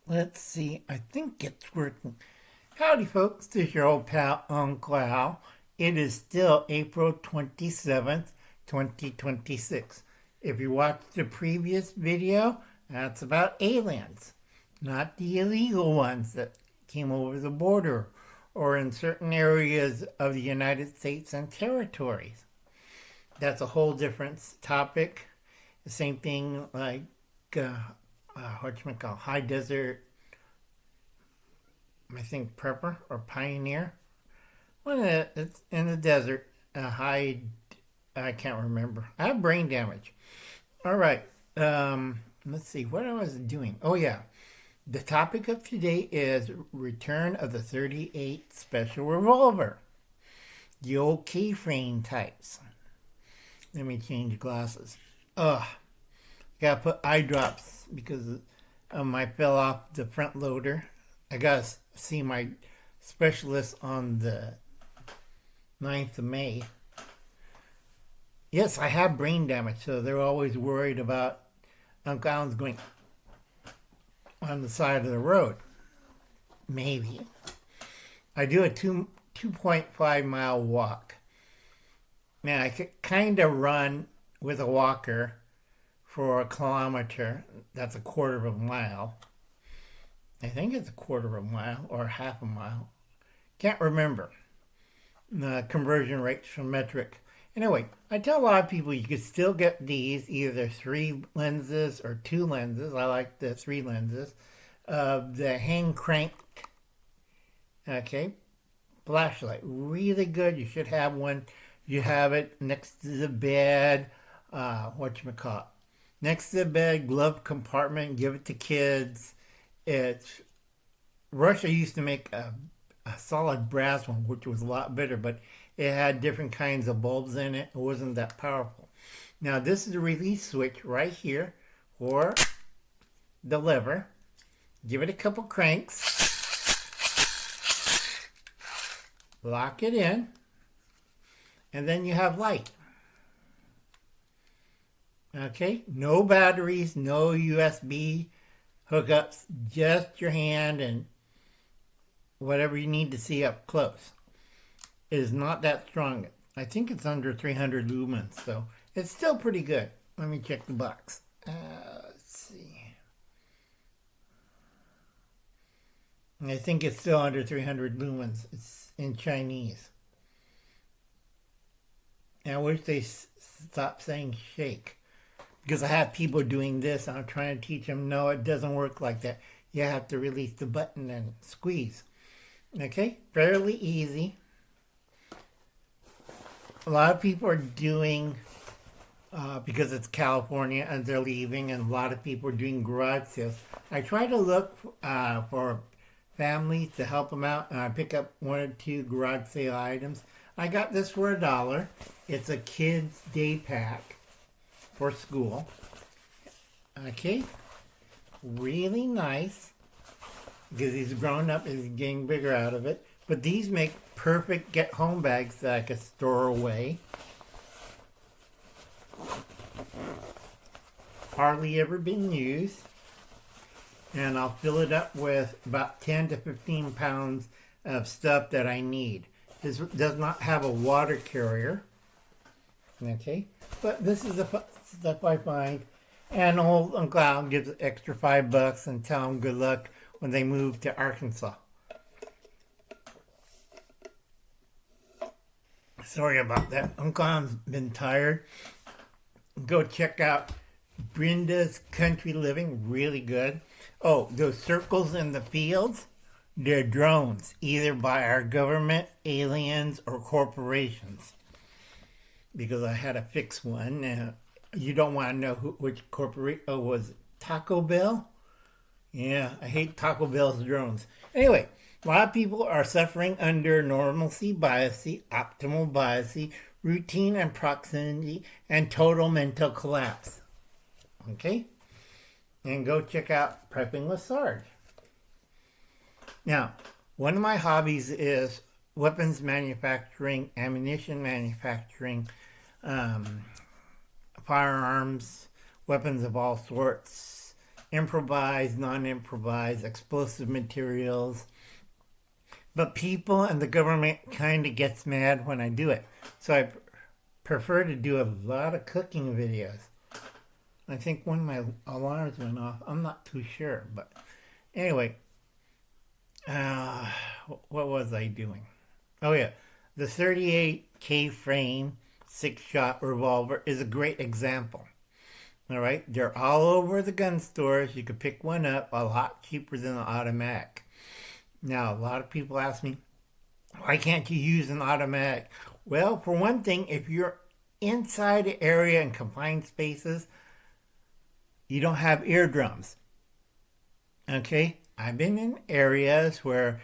Let's see. I think it's working. Howdy, folks. This is your old pal, Uncle Al. It is still April 27th, 2026. If you watched the previous video, that's about aliens, not the illegal ones that came over the border or in certain areas of the United States and territories. That's a whole different topic. The same thing like Harshman called high desert, I think prepper or pioneer. Well, it's in the desert. High, I can't remember. I have brain damage. All right. Let's see what I was doing. Oh yeah, the topic of today is return of the 38 special revolver, the old K-frame types. Let me change glasses. Ugh. Gotta put eye drops because I fell off the front loader. I gotta see my specialist on the 9th of May. Yes, I have brain damage, so they're always worried about Uncle Alan's going on the side of the road. Maybe. I do a 2.5 mile walk. Man, I could kind of run with a walker for a kilometer. That's a quarter of a mile. I think it's a quarter of a mile or half a mile. Can't remember the conversion rates from metric. Anyway, I tell a lot of people you could still get these, either 3 lenses or 2 lenses. I like the 3 lenses. The hand crank, okay, flashlight, really good. You should have one. You have it next to the bed. Whatchamacallit? Next to the bed, glove compartment. Give it to kids. It's Russia used to make a solid brass one, which was a lot better, but it had different kinds of bulbs in it. It wasn't that powerful. Now this is the release switch right here for the lever. Give it a couple cranks. Lock it in. And then you have light. Okay, no batteries, no USB hookups, just your hand and whatever you need to see up close. It is not that strong. I think it's under 300 lumens, so it's still pretty good. Let me check the box. Let's see. I think it's still under 300 lumens. It's in Chinese. And I wish they stopped saying shake. Because I have people doing this, and I'm trying to teach them, no, it doesn't work like that. You have to release the button and squeeze. Okay, fairly easy. A lot of people are doing, because it's California and they're leaving, and a lot of people are doing garage sales. I try to look for families to help them out, and I pick up 1 or 2 garage sale items. I got this for $1. It's a kid's day pack for school. Okay, really nice because he's grown up, he's getting bigger out of it. But these make perfect get home bags that I could store away. Hardly ever been used. And I'll fill it up with about 10 to 15 pounds of stuff that I need. This does not have a water carrier. Okay, but this is the stuff I find, and old Uncle Al gives an extra $5 and tell them good luck when they move to Arkansas. Sorry about that. Uncle Al's been tired. Go check out Brenda's Country Living, really good. Oh, those circles in the fields, they're drones, either by our government, aliens, or corporations. Because I had to fix one. You don't want to know which corporation. Oh, was it Taco Bell? Yeah, I hate Taco Bell's drones. Anyway, a lot of people are suffering under normalcy, biasy, optimal biasy, routine and proximity, and total mental collapse. Okay? And go check out Prepping with Sarge. Now, one of my hobbies is weapons manufacturing, ammunition manufacturing, firearms, weapons of all sorts, improvised, non-improvised, explosive materials. But people and the government kind of gets mad when I do it. So I prefer to do a lot of cooking videos. I think when my alarms went off, I'm not too sure. But anyway, what was I doing? Oh yeah, the 38 K-frame 6-shot revolver is a great example. All right, they're all over the gun stores. You could pick one up a lot cheaper than an automatic. Now, a lot of people ask me, why can't you use an automatic? Well, for one thing, if you're inside the area in confined spaces, you don't have eardrums. Okay? I've been in areas where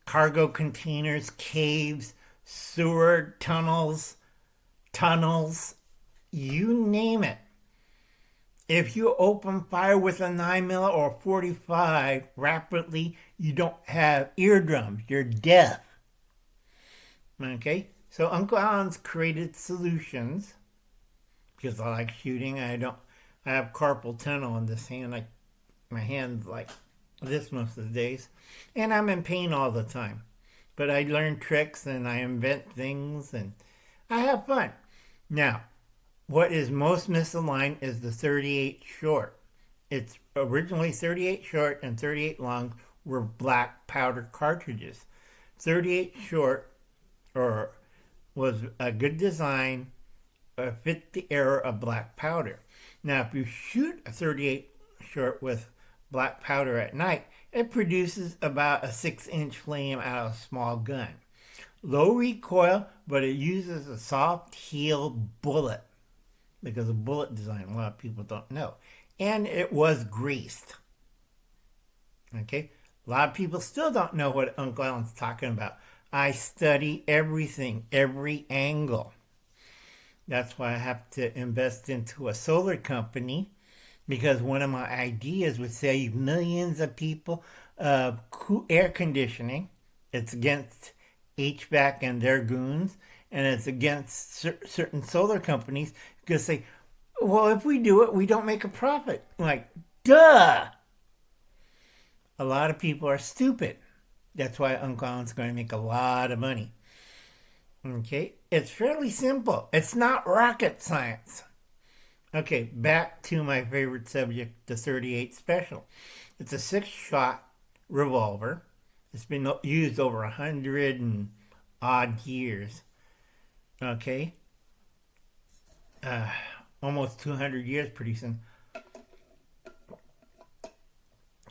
cargo containers, caves, sewer tunnels, you name it. If you open fire with a 9mm or 45 rapidly, you don't have eardrums. You're deaf. Okay? So Uncle Alan's created solutions because I like shooting. I have carpal tunnel in this hand. My hand's like this most of the days. And I'm in pain all the time. But I learn tricks and I invent things and I have fun. Now, what is most misaligned is the 38 short. It's originally 38 short and 38 long were black powder cartridges. 38 short was a good design, fit the era of black powder. Now, if you shoot a 38 short with black powder at night, it produces about a 6-inch flame out of a small gun. Low recoil, but it uses a soft heel bullet. Because of bullet design, a lot of people don't know. And it was greased. Okay? A lot of people still don't know what Uncle Alan's talking about. I study everything, every angle. That's why I have to invest into a solar company. Because one of my ideas would save millions of people air conditioning. It's against HVAC and their goons. And it's against certain solar companies because they, well, if we do it, we don't make a profit. Like, duh! A lot of people are stupid. That's why Uncle Alan's going to make a lot of money. Okay? It's fairly simple. It's not rocket science. Okay, back to my favorite subject, the 38 Special. It's a 6-shot revolver. It's been used over 100 and odd years. Okay? Almost 200 years pretty soon.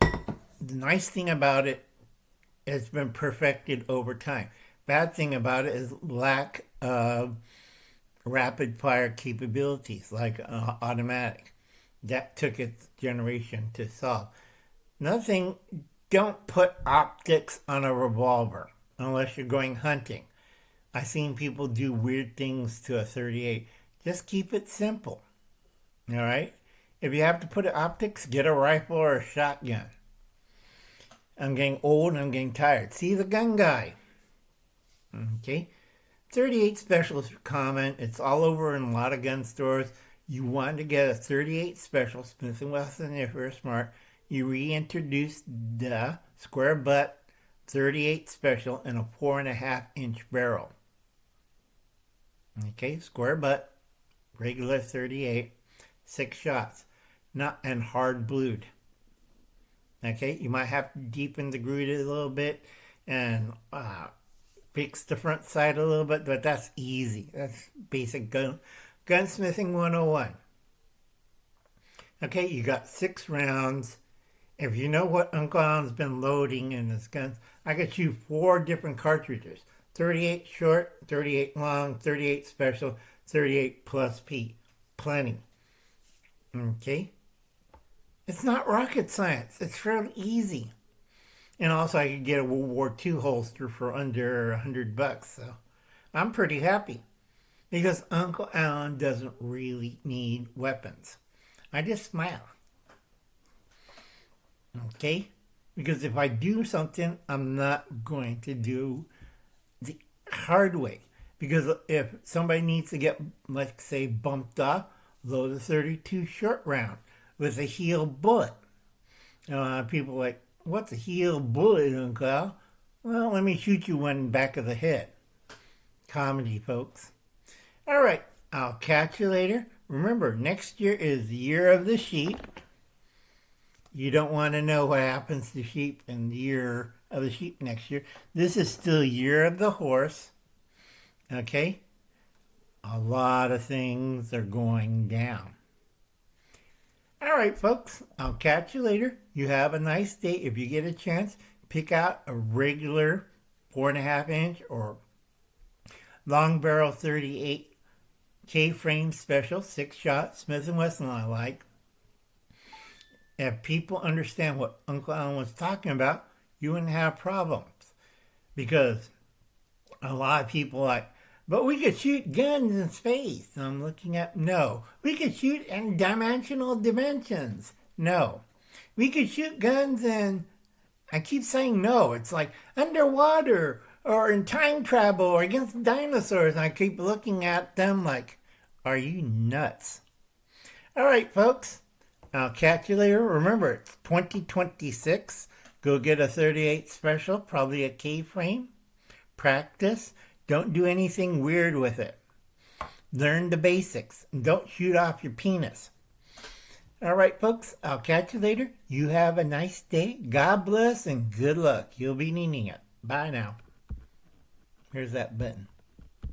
The nice thing about it, it's been perfected over time. Bad thing about it is lack of rapid fire capabilities like automatic. That took its generation to solve. Another thing, don't put optics on a revolver unless you're going hunting. I've seen people do weird things to a 38. Just keep it simple. All right? If you have to put optics, get a rifle or a shotgun. I'm getting old and I'm getting tired. See the gun guy. Okay? 38 Special is common. It's all over in a lot of gun stores. You want to get a 38 Special, Smith & Wesson, if you're smart. You reintroduce the square butt 38 Special in a 4.5-inch barrel. Okay, square butt, regular 38, 6 shots, not and hard blued. Okay, you might have to deepen the groove a little bit and fix the front side a little bit, but that's easy. That's basic gunsmithing 101. Okay, you got 6 rounds. If you know what Uncle Alan's been loading in his guns, I could shoot 4 different cartridges. 38 short, 38 long, 38 special, 38 plus P. Plenty. Okay? It's not rocket science. It's fairly easy. And also I could get a World War II holster for under $100. So I'm pretty happy. Because Uncle Alan doesn't really need weapons. I just smile. Okay? Because if I do something, I'm not going to do the hard way. Because if somebody needs to get, let's say, bumped off, load a 32 short round. with a healed bullet. People are like, what's a healed bullet, Uncle Al? Well, let me shoot you one in the back of the head. Comedy, folks. All right, I'll catch you later. Remember, next year is the year of the sheep. You don't want to know what happens to sheep in the year of the sheep next year. This is still year of the horse. Okay? A lot of things are going down. All right, folks, I'll catch you later. You have a nice day. If you get a chance, pick out a regular 4.5 inch or long barrel 38 K-frame special, 6-shot Smith & Wesson I like. If people understand what Uncle Alan was talking about, you wouldn't have problems. Because a lot of people are like, but we could shoot guns in space. I'm looking at, no. We could shoot in dimensional dimensions. No. We could shoot guns in, I keep saying no. It's like underwater or in time travel or against dinosaurs. And I keep looking at them like, are you nuts? All right, folks. I'll catch you later. Remember, it's 2026. Go get a 38 special, probably a K-frame. Practice. Don't do anything weird with it. Learn the basics. Don't shoot off your penis. All right, folks. I'll catch you later. You have a nice day. God bless and good luck. You'll be needing it. Bye now. Here's that button.